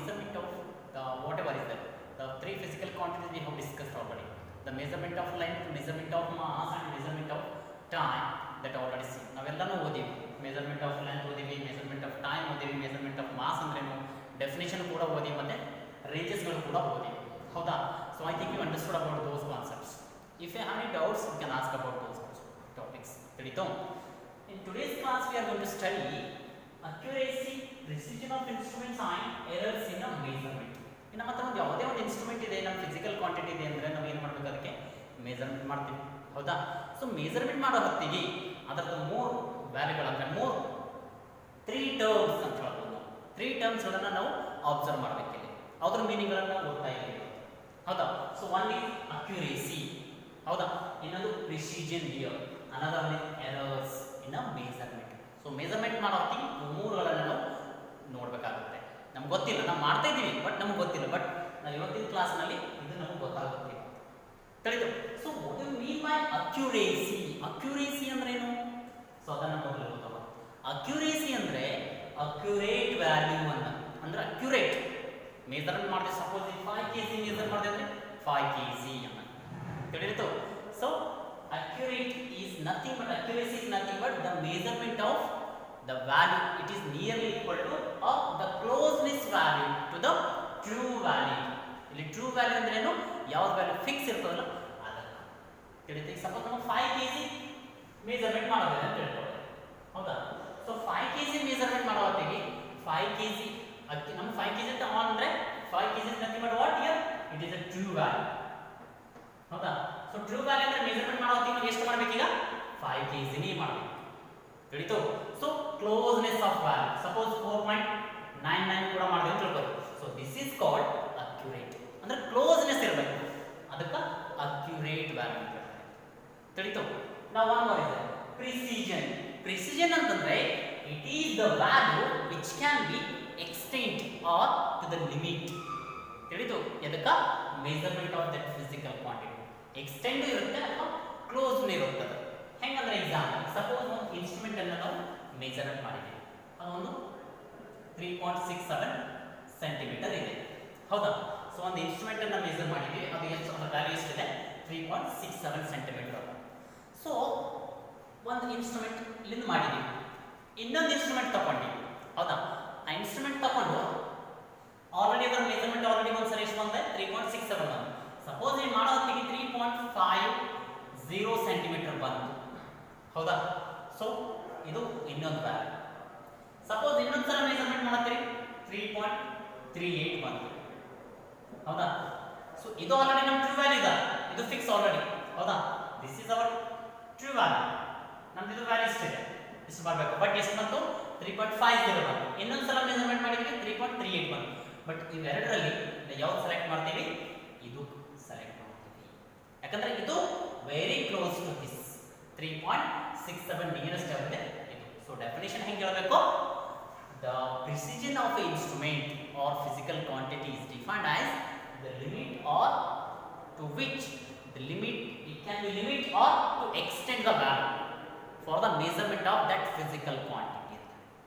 measurement of the whatever is there, the three physical quantities we have discussed already, the measurement of length, measurement of mass and measurement of time, that already seen. ನಾವೆಲ್ಲನೂ ಓದಿವಿ, measurement of length ಓದಿವಿ, measurement of time ಓದಿವಿ, measurement of mass ಅಂದ್ರೇನು, definition ಕೂಡ ಓದಿವಿ, ಮತ್ತೆ ರೇಂಜಸ್ಗಳು ಕೂಡ ಓದಿವಿ. ಹೌದಾ? So I think you understood about those concepts. If you have any doubts you can ask about those topics. ತಿಳಿತು? In today's class we are going to study accuracy, precision of instruments and errors in a measurement. ನಮ್ಮ ಹತ್ರ ಒಂದು ಯಾವುದೇ ಒಂದು instrument ಇದೆ, ನಮ್ಮ physical quantity ಇದೆ ಅಂದರೆ ನಾವು ಏನು ಮಾಡಬೇಕು, ಅದಕ್ಕೆ ಮೆಜರ್ಮೆಂಟ್ ಮಾಡ್ತೀವಿ. ಹೌದಾ? ಸೊ ಮೆಜರ್ಮೆಂಟ್ ಮಾಡೋ ಹೊತ್ತಿಗೆ ಅದರದ್ದು ಮೂರು ವ್ಯಾಲ್ಯೂಗಳು ಅಂದರೆ ತ್ರೀ ಟರ್ಮ್ಸ್ ಅಂತ ಹೇಳ್ಬೋದು. ತ್ರೀ ಟರ್ಮ್ಸ್ಗಳನ್ನು ನಾವು ಅಬ್ಸರ್ವ್ ಮಾಡಬೇಕಿಲ್ಲ, ಅದ್ರ ಮೀನಿಂಗ್ಗಳನ್ನು ಓದ್ತಾ ಇದ್ದೀವಿ. ಹೌದಾ? ಸೊ ಒನ್ ಈಸ್ ಅಕ್ಯುರೇಸಿ, ಹೌದಾ, ಇನ್ನೊಂದು precision here, another one is errors in a measurement. So measurement ಮಾಡೋ ಹೊತ್ತಿಗೆ ಮೂರುಗಳನ್ನು ನಾವು ನೋಡಬೇಕಾಗುತ್ತೆ. ನಮ್ಗೆ ಗೊತ್ತಿಲ್ಲ, ನಾವು ಮಾಡ್ತಾ ಇದ್ದೀವಿ ಬಟ್ ನಮ್ಗೆ ಗೊತ್ತಿಲ್ಲ, ಬಟ್ ನಾವು ಇವತ್ತಿನ ಕ್ಲಾಸ್ನಲ್ಲಿ ಇದು ನಮಗೆ ಗೊತ್ತಾಗುತ್ತೆ. ತಿಳಿತು? So what you mean by accuracy? Accuracy ಅಂದ್ರೆ ಏನು? ಸೊ ಅದನ್ನು ಮೊದಲು ಗೊತ್ತವ. ಅಕ್ಯುರೇಸಿ ಅಂದ್ರೆ ಅಕ್ಯುರೇಟ್ ವ್ಯಾಲ್ಯೂ ಅನ್ನ, ಅಂದ್ರೆ ಅಕ್ಯುರೇಟ್ ಮೆಜರ್ಮೆಂಟ್ ಮಾಡಿದ್ರೆ, ಸಪೋಸ್ 5 kg ಮೆಜರ್ ಮಾಡಿದೆ ಅಂದ್ರೆ 5 kg ಅನ್ನ. ತಿಳಿತು? So accurate is nothing but accuracy is nothing but the measurement of the value. It is nearly equal to or the closeness value to the true value. ಇಲ್ಲಿ true value ಅಂದ್ರೆ ಏನು? ಯಾವ value fix ಇರ್ತದಲ್ಲ ಅದಕ್ಕೆ. ತಿಳಿತು? Suppose ನಾವು 5 kg measurement ಮಾಡೋದು ಅಂತ ಹೇಳ್ಕೊಳ್ಳಿ. ಹೌದಾ? ಸೊ 5 kg ಮೆಜರ್ಮೆಂಟ್ ಮಾಡೋ ಹೊತ್ತಿಗೆ 5 kg ಅಕ್ಕಿ ನಮ್ಮ 5 kg ಅಂತ ಆನ್ ಅಂದ್ರೆ 5 kg is nothing but what here? It is a true value. ಹೌದಾ? ಸೊ ಟ್ರೂ ವ್ಯಾಲ್ಯೂ ಅಂದ್ರೆ ಮೆಜರ್ಮೆಂಟ್ ಮಾಡೋ ಹೊತ್ತಿಗೆ ನಾವು ಎಷ್ಟು ಮಾಡಬೇಕೀಗ? 5 kg ನೇ ಮಾಡಬೇಕು. ತಿಳಿತು? So closeness of value, suppose 4.99 ಕೂಡ ಮಾಡಿದೆ ಅಂತ ಹೇಳ್ಬೋದು. So this is called accurate, ಅಂದ್ರೆ ಕ್ಲೋಸ್ನೆಸ್ ಇರಬೇಕು, ಅದಕ್ಕೆ ಅಕ್ಯುರೇಟ್ ವ್ಯಾಲ್ಯೂ ಅಂತ ಹೇಳ್ತಾರೆ. ತಿಳಿತು? ನಾವು ಒನ್ ಮೋರ್ ಇದೆ ಪ್ರಿಸಿಷನ್. ಪ್ರಿಸಿಷನ್ ಅಂತಂದ್ರೆ it is the value which can be extend or to the limit. ತಿಳಿತು? ಎದಕ್ಕ? Measurement of that physical quantity extend ಇರುತ್ತೆ ಅಥವಾ ಕ್ಲೋಸ್ ಇರುತ್ತೆ. ಹೆಂಗಂದ್ರೆ ಎಕ್ಸಾಂಪಲ್, ಸಪೋಸ್ ಒಂದು ಇನ್ಸ್ಟ್ರೂಮೆಂಟ್ ಅನ್ನು ನಾವು ಮೆಜರ್ಮೆಂಟ್ ಮಾಡಿದ್ದೀವಿ, ಅದೊಂದು 3.67 ಸೆಂಟಿಮೀಟರ್ ಇದೆ. ಹೌದಾ? ಸೊ ಒಂದು ಇನ್ಸ್ಟ್ರೂಮೆಂಟ್ ಅನ್ನು ಮೆಜರ್ ಮಾಡಿದ್ದೀವಿ, ಅದು ಎಷ್ಟು, ಅದರ ವ್ಯಾಲ್ಯೂ ಎಷ್ಟಿದೆ? 3.67 ಸೆಂಟಿಮೀಟರ್. ಸೊ ಒಂದು ಇನ್ಸ್ಟ್ರೂಮೆಂಟ್ ಇಲ್ಲಿಂದ ಮಾಡಿದ್ದೀವಿ, ಇನ್ನೊಂದು ಇನ್ಸ್ಟ್ರೂಮೆಂಟ್ ತಗೊಂಡಿವಿ. ಹೌದಾ? ಆ ಇನ್ಸ್ಟ್ರೂಮೆಂಟ್ ತಗೊಂಡು ಆಲ್ರೆಡಿ ಅದರ ಮೆಜರ್ಮೆಂಟ್ ಆಲ್ರೆಡಿ ಒಂದು ಸರಿ ಎಷ್ಟು ಬಂದಿದೆ? 3.67 ಬಂದು. ಸಪೋಸ್ ನೀವು ಮಾಡೋ ಹೊತ್ತಿಗೆ 3.50 ಸೆಂಟಿಮೀಟರ್ ಬಂತು. ಹೌದಾ? ಸೊ ಇದು ಇನ್ನೊಂದು ವ್ಯಾಲ್ಯೂ. ಸಪೋಸ್ ಇನ್ನೊಂದು ಸಲ ಮೆಜರ್ಮೆಂಟ್ ಮಾಡ್ತೀರಿ, 3.38 ಬಂತು. ಹೌದಾ? ಸೊ ಇದು ಆಲ್ರೆಡಿ ನಮ್ಮ ಟ್ರೂ ವ್ಯಾಲ್ಯೂ ಇದೆ, ಇದು ಫಿಕ್ಸ್ ಆಲ್ರೆಡಿ. ಹೌದಾ? This is our true value. ನಮ್ದು ಇದು ವ್ಯಾಲ್ಯೂ ಇಷ್ಟಿದೆ, ಇಷ್ಟು ಬರಬೇಕು, ಬಟ್ ಎಷ್ಟು ಬಂತು? 3.50 ಬಂತು. ಇನ್ನೊಂದು ಸಲ ಮೆಜರ್ಮೆಂಟ್ ಮಾಡಿದ್ವಿ, 3.38 ಬಂತು. ಬಟ್ ಇವೆರಡರಲ್ಲಿ ಯಾವ್ದು ಸೆಲೆಕ್ಟ್ ಮಾಡ್ತೀವಿ? ಇದು ಸೆಲೆಕ್ಟ್ ಮಾಡ್ತೀವಿ, ಯಾಕಂದ್ರೆ ಇದು very close to this 3.67 nearest ಆಗುತ್ತೆ ಇದು. ಸೊ ಡೆಫಿನೇಷನ್ ಹೆಂಗೆ ಹೇಳಬೇಕು? The precision of a instrument or physical quantity is defined as the limit or to which the limit it can be limit or to extend the value for the measurement of that physical quantity.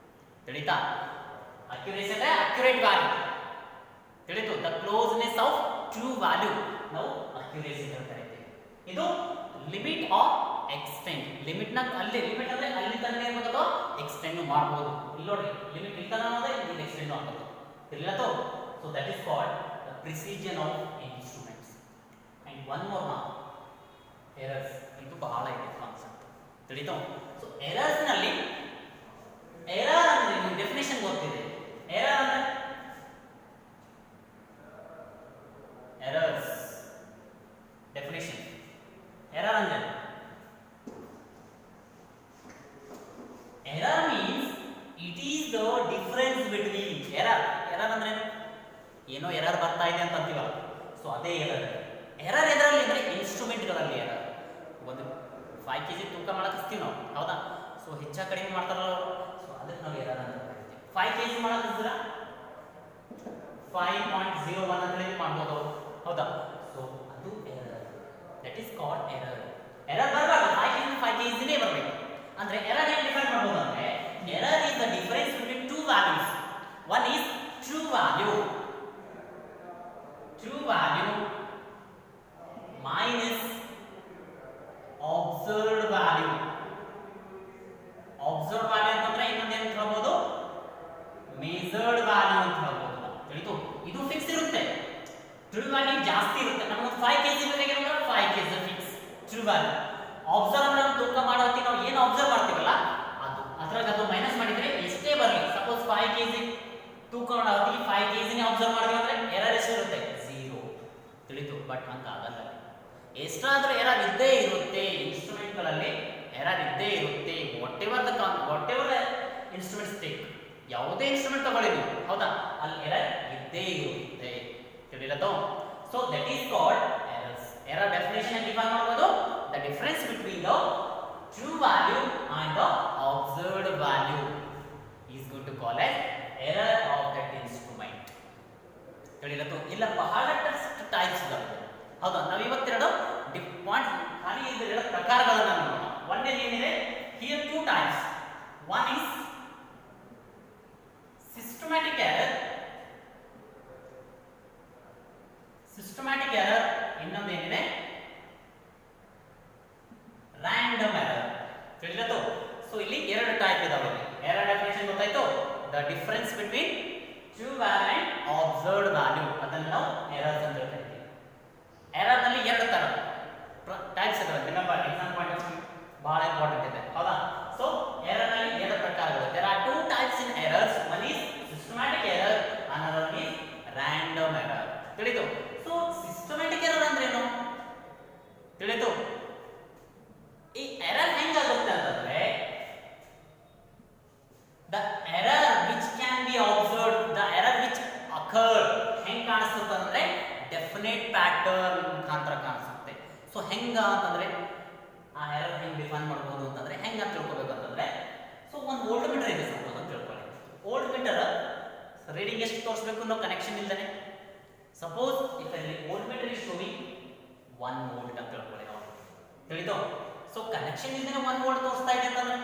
ತಿಳಿತಾ? Accuracy ಅಂದ್ರೆ accurate value. ತಿಳಿತು? The closeness of true value ನಾವು accuracy ಅಂತ ಕರೀತೀವಿ. ಇದು limit R extend. Limit ನ ಅಲ್ಲಿ limit ಅಂದ್ರೆ ಅಲ್ಲಿ ತನಕ ಇರಬೇಕು ಅಥವಾ ಎಕ್ಸ್ಟೆಂಡ್ ಮಾಡಬಹುದು. ಇಲ್ಲಿ ನೋಡಿ, ಲಿಮಿಟ್ ಇಲ್ಲಿ ತನಕ ಅಂದ್ರೆ ಇಲ್ಲಿ ಎಕ್ಸ್ಟೆಂಡ್ ಮಾಡಬಹುದು. ತಿಳಿಯಿತು? So that is called the precision of instruments. And one more ನಾ ಎರರ್ಸ್. ಇದು ಬಹಳ ಇದೆ ಕಾನ್ಸೆಪ್ಟ್. ತಿಳಿತು? ಸೊ ಎರರ್ಸ್ ನಲ್ಲಿ ಎರರ್ ಅಂದ್ರೆ ನಿಮಗೆ ಡೆಫಿನೇಷನ್ ಗೊತ್ತಿದೆ. ಎರರ್ ಅಂದ್ರೆ errors definition. Error ಅಂದ್ರೆ error means it is the difference between error. error ಅಂದ್ರೆ ಏನೋ ಎರರ್ ಬರ್ತಾ ಇದೆ ಅಂತ ಅಂತೀವಲ್ಲ, ಸೊ ಅದೇ ಎರರ್. ಎರರ್ ಎದರಲ್ಲಿ ಅಂದ್ರೆ ಇನ್ಸ್ಟ್ರೂಮೆಂಟ್ಗಳಲ್ಲಿ ಎರರ್. ಒಂದು 5 kg ತೂಕ ಮಾಡಕ್ಕಿಸ್ತೀವಿ ನಾವು. ಹೌದಾ? ಸೊ ಹೆಚ್ಚಾ ಕಡಿಮೆ ಮಾಡ್ತಾರಲ್ಲ ಅವರು, ಸೊ ಅದಕ್ಕೆ ನಾವು ಎರರ್ ಅಂತ ಕರಿತೀವಿ. 5 kg ಮಾಡಕ್ಕಿಸ್ತೀರಾ 5.01 ಅಂತ ಹೇಳಿ ಮಾಡ್ಬೋದು ಅವರು. ಹೌದಾ? ಸೊ ಅದು error. That is called error. Error ಬರಬಾರ್ದು, 5 kg ನೇ ಬರಬೇಕು. ಅಂದ್ರೆ ಎರರ್ ಏನು ಡಿಫೈನ್ ಮಾಡ್ಬೋದು ಅಂದ್ರೆ error is the difference between two values. One is true value true value minus observed value. Observed value ಅಂತಂದ್ರೆ ಇನ್ನೊಂದು ಏನು ಹೇಳ್ಬೋದು, ಮೆಜರ್ಡ್ ವ್ಯಾಲ್ಯೂ ಅಂತ ಹೇಳ್ಬೋದು. ತಿಳಿತು? ಇದು ಫಿಕ್ಸ್ ಇರುತ್ತೆ, ಟ್ರೂ ವ್ಯಾಲ್ಯೂ ಜಾಸ್ತಿ ಇರುತ್ತೆ. ನಮಗೆ 5 kg ಬೇಕಾಗಿರೋದು 5 kg fix true value. Observe ಅಂದ್ರೆ ತೂಕ ಮಾಡೋ ಹೊತ್ತಿಗೆ ನಾವು ಏನು ಅಬ್ಸರ್ವ್ ಮಾಡ್ತೀವಲ್ಲ ಅದು, ಅದ್ರಾಗ ಅದು ಮೈನಸ್ ಮಾಡಿದ್ರೆ ಎಷ್ಟೇ ಬರಲಿ, ಸಪೋಸ್ 5 kg ತೂಕ ಮಾಡೋ ಹೊತ್ತಿಗೆ 5 kg ನೇ ಅಬ್ಸರ್ವ್ ಮಾಡಿದ್ವಿ ಅಂದ್ರೆ ಎರರ್ ಎಷ್ಟು ಇರುತ್ತೆ, 0. ತಿಳಿತು? ಬಟ್ ಹಂಗ ಆಗಲ್ಲ, ಎಷ್ಟಾದ್ರೂ ಎರರ್ ಇದ್ದೇ ಇರುತ್ತೆ. ಇನ್ಸ್ಟ್ರೂಮೆಂಟ್ ಗಳಲ್ಲಿ ಎರರ್ ಇದ್ದೇ ಇರುತ್ತೆ. ವಾಟ್ ಎವರ್ ಇನ್ಸ್ಟ್ರೂಮೆಂಟ್ಸ್ ಟೇಕ್, ಯಾವುದೇ ಇನ್ಸ್ಟ್ರೂಮೆಂಟ್ ತಗೊಳ್ಳಿ ನೀವು, ಹೌದಾ, ಅಲ್ಲಿ ಎರರ್ ಇದ್ದೇ ಇರುತ್ತೆ. ತಿಳಿಲತ್ತೋ? So that is called errors. Error definition define ಮಾಡಬಹುದು, the difference between the true value and the observed value is going to call as error of that instrument. ತಿಳಿಲತ್ತೋ? ಇಲ್ಲ ಬಹಳಷ್ಟು ಟೈಪ್ಸ್ ಇದಾವೆ, ಹೌದಾ. ನಾವು ಇವತ್ತೆರಡು ಪಾಯಿಂಟ್ ಖಾಲಿ ಇದರ ಪ್ರಕಾರಗಳನ್ನು ನೋಡೋಣ. ಒಂದೇದು ಏನಿದೆ, here 2 types. One is systematic error, ಇನ್ನೊಂದು ಏನಿದೆ ರ್ಯಾಂಡಮ್ ಎರರ್. ತಿಳಿಲತ್ತೋ? ಸೊ ಇಲ್ಲಿ ಎರಡು ಟೈಪ್ ಇದಾವೆ. ಎರರ್ ಡೆಫಿನೇಷನ್ ಗೊತ್ತಾಯ್ತು, the difference between true value and observed value, ಅದನ್ನು ನಾವು ಎರರ್ಸ್ ಅಂತ ಹೇಳ್ತೀವಿ. ಎರರ್ ನಲ್ಲಿ ಎರಡು ತರ ಟೈಪ್ಸ್ ಇದಾವೆ. Remember, exam point of view ಬಹಳ ಇಂಪಾರ್ಟೆಂಟ್ ಇದೆ, ಹೌದಾ. ಸೊ ಎರರ್ ನಲ್ಲಿ ಎರಡು ಪ್ರಕಾರಗಳು. There are 2 types in errors. One is systematic error, another is random error. ತಿಳಿತು? ಸೊ ಸಿಸ್ಟಮ್ಯಾಟಿಕ್ ಎರರ್ ಅಂದ್ರೆ ಏನು ತಿಳಿತು? ಈ ಎರರ್ ಹೆಂಗಾಗುತ್ತೆ ಅಂತಂದ್ರೆ, the error which can be observed, the error which occurred ಹೆಂಗ್ ಕಾಣಿಸುತ್ತೆ ಅಂದ್ರೆ ಡೆಫಿನೆಟ್ ಪ್ಯಾಟರ್ನ್ ಮುಖಾಂತರ ಕಾಣಿಸುತ್ತೆ. ಸೊ ಹೆಂಗ ಅಂತಂದ್ರೆ, ಆ ಎರರ್ ಹೆಂಗ್ ಡಿಫೈನ್ ಮಾಡಬಹುದು ಅಂತಂದ್ರೆ, ಹೆಂಗ ಅಂತ ತಿಳ್ಕೊಬೇಕು ಅಂತಂದ್ರೆ, ಸೊ ಒಂದು ವೋಲ್ಟ್ ಮೀಟರ್ ಇದೆ ಸಪೋಸ್ ಅಂತ ತಿಳ್ಕೊಳ್ಳಿ. ವೋಲ್ಟ್ ಮೀಟರ್ ರೀಡಿಂಗ್ ಎಷ್ಟು ತೋರಿಸಬೇಕು ಅನ್ನೋ ಕನೆಕ್ಷನ್ ಇಲ್ಲದೆ, suppose if volt meter is sowing 1 volt ಅಂತ ತಿಳ್ಕೊಳ್ಳಿ ನಾವು. ತಿಳಿತು? ಸೊ ಕನೆಕ್ಷನ್ ಇಲ್ಲದೆ 1 ವೋಲ್ಟ್ ತೋರಿಸ್ತಾ ಇದೆ ಅಂತಂದ್ರೆ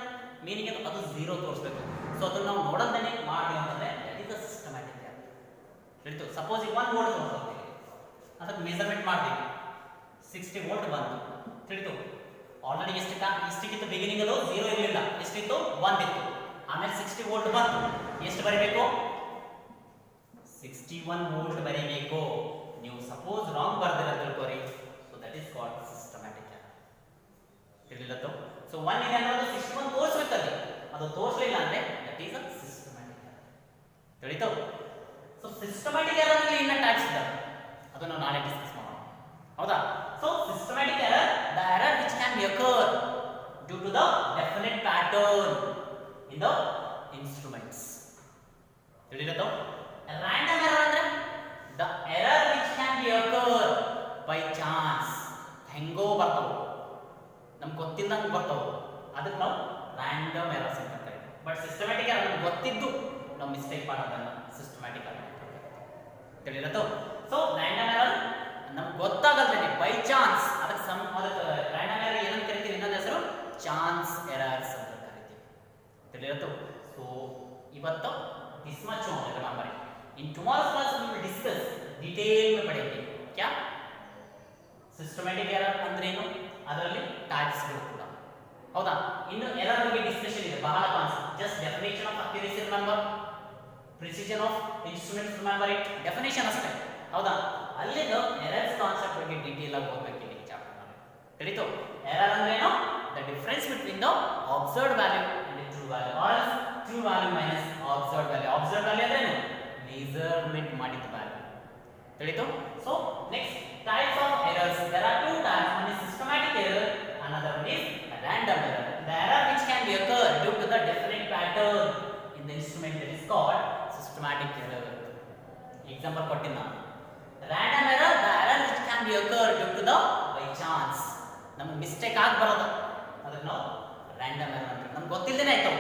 ಮೀನಿಂಗ್ ಅದು 0 ತೋರಿಸಬೇಕು. ಸೊ ಅದನ್ನ ನಾವು ನೋಡಲ್ದೇನೆ ಮಾಡಿದ್ವಿ ಅಂತಂದ್ರೆ ಇದು ಸಿಸ್ಟಮ್ಯಾಟಿಕ್ ಎರರ್. ತಿಳಿತು? ಸಪೋಸ್ ಈಗ 1 ವೋಲ್ಟ್ ತೋರಿಸ್ತೀವಿ, ಅದಕ್ಕೆ ಮೆಜರ್ಮೆಂಟ್ ಮಾಡ್ತೀವಿ, 60 ವೋಲ್ಟ್ ಬಂತು. ತಿಳಿತು? ಆಲ್ರೆಡಿ ಎಷ್ಟಿತ್ತು ಬಿಗಿನಿಂಗ್, ಅದು 0 ಇರಲಿಲ್ಲ, ಎಷ್ಟಿತ್ತು 1 ಇತ್ತು. ಆಮೇಲೆ 60 ವೋಲ್ಟ್ ಬಂತು, ಎಷ್ಟು ಬರೀಬೇಕು, 61 ವೋಲ್ಟ್ ಬರೀಬೇಕು. ನೀವು ಸಪೋಸ್ ರಾಂಗ್ ಬರ್ದಿರ ತಿಳ್ಕೊರಿ, so that is called systematic error. ತಿಳಿಲತ್ತು? ಸೊ 1 ಇದೆ ಅಂದ್ರೆ ಅದು 61 ತೋರಿಸಬೇಕಲ್ಲಿ, ಅದು ತೋರಿಸಲಿಲ್ಲ ಅಂದ್ರೆ that is a systematic error. ತಿಳಿತು? ಸೊ ಸಿಸ್ಟಮ್ಯಾಟಿಕ್ ಎರರ್ ಅಲ್ಲಿ ಇನ್ನ ಟೈಪ್ಸ್ ಇದಾವೆ, ಅದು ನಾವು ನಾಳೆ ಡಿಸ್ಕಸ್ ಮಾಡೋಣ, ಹೌದಾ. So systematic error, the error which can be occur due to the definite pattern in the instruments. ತಿಳಿಲತ್ತು? ರ್ಯಾಂಡಮ್ ಎರರ್ ಅಂದ್ರೆ the error which can be occur by chance, ಹೆಂಗೋ ಬರ್ತಾವ, ನಮ್ಗೆ ಗೊತ್ತಿಲ್ಲದಂಗೆ ಬರ್ತಾವ, ಅದಕ್ಕೆ ನಾವು ರ್ಯಾಂಡಮ್ ಎರರ್ಸ್ ಅಂತ ಕರೀತೀವಿ. ಬಟ್ ಸಿಸ್ಟಮ್ಯಾಟಿಕ್ ಎರರ್ ನಮ್ಗೆ ಗೊತ್ತಿದ್ದು ನಾವು ಮಿಸ್ಟೇಕ್ ಮಾಡೋದನ್ನ ಸಿಸ್ಟಮ್ಯಾಟಿಕ್ ಎರರ್. ತಿಳಿಲತ್ತು? ಸೊ ರ್ಯಾಂಡಮ್ ಎರರ್ ನಮ್ಗೆ ಗೊತ್ತಾಗಲ್ದೇನೆ ಬೈ ಚಾನ್ಸ್, ಅದಕ್ಕೆ ರ್ಯಾಂಡಮ್ ಎರರ್ ಏನಂತ ಕರಿತೀವಿ, ಇನ್ನೊಂದು ಹೆಸರು ಚಾನ್ಸ್ ಎರರ್ಸ್ ಅಂತ ಕರಿತೀವಿ. ತಿಳಿಲತ್ತು? ಸೊ ಇವತ್ತು this much only, remember. In tomorrow's class we will discuss detail में पढ़ेंगे क्या सिस्टमैटिक ಎರರ್ ಅಂದ್ರೆ ಏನು, ಅದರಲ್ಲಿ ಟೈಪ್ಸ್ ಗಳು ಕೂಡ, ಹೌದಾ. ಇನ್ನು ಎರರ್ ಬಗ್ಗೆ ಡಿಸ್ಕಷನ್ ಇದೆ, ಬಹಳ concept. Just definition of accuracy remember, precision of instruments remember it, definition ಅಷ್ಟೇ, ಹೌದಾ. ಅಲ್ಲಿದು ಎರರ್ಸ್ ಕಾನ್ಸೆಪ್ಟ್ ಬಗ್ಗೆ ಡೀಟೇಲ್ ಆಗಿ ಓದಬೇಕು ಈ ಚಾಪ್ಟರ್ ನಲ್ಲಿ. ತಿಳಿತು? ಎರರ್ ಅಂದ್ರೆ ಏನು, the difference between the observed value and true value, or true value minus observed value. Observed value ಅಂದ್ರೆ ಏನು, ಮೆಜರ್ಮೆಂಟ್ ಮಾಡಿದ ವ್ಯಾಲ್ಯೂ. ತಿಳಿತು? So next types of errors, there are 2 types. One is systematic error, another one is random error. The error which can be occur due to the definite pattern in the instrument, that is called systematic error. Example ಕೊಟ್ಟಿನ random error, the error which can be occur due to the by chance, ನಮಗೆ mistake ಆಗಿ ಬರೋದು, ಅದನ್ನ ನಾವು random error ಅಂತ, ನಮ್ಗೆ ಗೊತ್ತಿಲ್ಲದೇನೆ ಆಯ್ತು.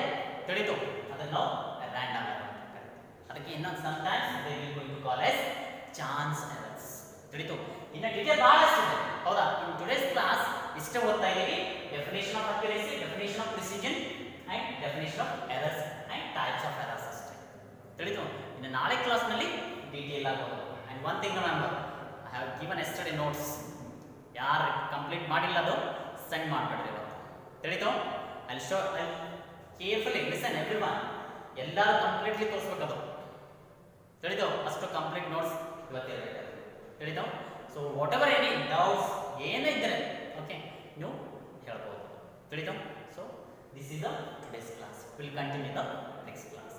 ತಿಳಿತು? ಅದನ್ನ ನಾವು random error ಅಂತ ಕರೀತೀವಿ. ಅದಕ್ಕೆ ಇನ್ನೊಂದು sometimes they will going to call as chance errors. ತಿಳಿತು? ಇನ್ನ ಡೀಟೇಲ್ ಬಹಳಷ್ಟು ಇದೆ, ಹೌದಾ. ಇನ್ ಟುಡೇಸ್ ಕ್ಲಾಸ್ ಇಷ್ಟೇ ಓದ್ತಾ ಇದ್ದೀವಿ, definition of accuracy, definition of precision and definition of errors and types of errors ಅಷ್ಟೇ. ತಿಳಿತು? ಇನ್ನು ನಾಳೆ ಕ್ಲಾಸ್ ನಲ್ಲಿ ಡೀಟೇಲ್ ಆಗಿ ಓದೋಣ. And one thing remember, have given yesterday notes. ಯಾರು ಕಂಪ್ಲೀಟ್ ಮಾಡಿಲ್ಲ ಅದು ಸೆಂಡ್ ಮಾಡಿಬಿಡ್ರಿ ಇವತ್ತು. ತಿಳಿತು? I show carefully listen everyone. ಎಲ್ಲರೂ ಕಂಪ್ಲೀಟ್ಲಿ ತೋರಿಸ್ಬೇಕದು. ತಿಳಿತು? ಅಷ್ಟು ಕಂಪ್ಲೀಟ್ ನೋಟ್ಸ್ ಇವತ್ತಿರಬೇಕು. ತಿಳಿತು? So whatever any doubts ಏನೇ ಇದ್ದರೆ ಓಕೆ ನೀವು ಹೇಳ್ಬೋದು. ತಿಳಿತು? So this is the today's class. Will continue the next class.